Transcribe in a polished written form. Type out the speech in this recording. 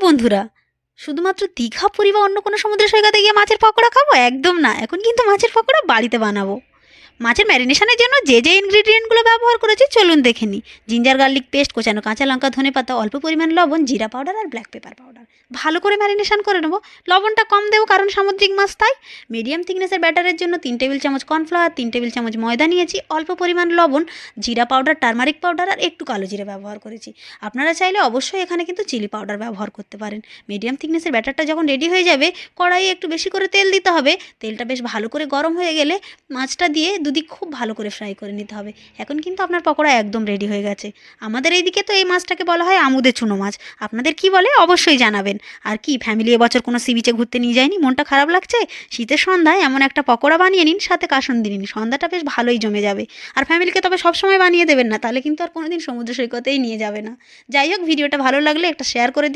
বন্ধুরা, শুধুমাত্র দীঘা পুরী বা অন্য কোনো সমুদ্র সৈকতে গিয়ে মাছের পকোড়া খাবো? একদম না। এখন কিন্তু মাছের পকোড়া বাড়িতে বানাবো। মাছের ম্যারিনেশনের জন্য যে যে ইনগ্রিডিয়েন্টগুলো ব্যবহার করেছি চলুন দেখে নিই। জিঞ্জার গার্লিক পেস্ট, কোচানো কাঁচা লঙ্কা, ধনেপাতা, অল্প পরিমাণ লবণ, জিরা পাউডার আর ব্ল্যাক পেপার পাউডার। ভালো করে ম্যারিনেশন করে নেবো। লবণটা কম দেবো কারণ সামুদ্রিক মাছ তাই। মিডিয়াম থিকনেসের ব্যাটারের জন্য 3 টেবিল চামচ কর্নফ্লাওয়ার, 3 টেবিল চামচ ময়দা নিয়েছি, অল্প পরিমাণ লবণ, জিরা পাউডার, টারমারিক পাউডার আর একটু কালো জিরা ব্যবহার করেছি। আপনারা চাইলে অবশ্যই এখানে কিন্তু চিলি পাউডার ব্যবহার করতে পারেন। মিডিয়াম থিকনেসের ব্যাটারটা যখন রেডি হয়ে যাবে, কড়াইয়ে একটু বেশি করে তেল দিতে হবে। তেলটা বেশ ভালো করে গরম হয়ে গেলে মাছটা দিয়ে দুদিক খুব ভালো করে ফ্রাই করে নিতে হবে। এখন কিন্তু আপনার পকোড়া একদম রেডি হয়ে গেছে। আমাদের এইদিকে তো এই মাছটাকে বলা হয় আমুদে চুনো মাছ। আপনাদের কি বলে অবশ্যই জানাবেন। আর কি ফ্যামিলি এবছর কোনো সি বিচে ঘুরতে নিয়ে যায়নি? মনটা খারাপ লাগছে? শীতের সন্ধ্যায় এমন একটা পকোড়া বানিয়ে নিন, সাথে কাসুন্দি নিন, সন্ধ্যাটা বেশ ভালোই জমে যাবে। আর ফ্যামিলিকে তবে সবসময় বানিয়ে দেবেন না, তাহলে কিন্তু আর কোনোদিন সমুদ্র সৈকতেই নিয়ে যাবে না। যাই হোক, ভিডিওটা ভালো লাগলে একটা শেয়ার করে দিও।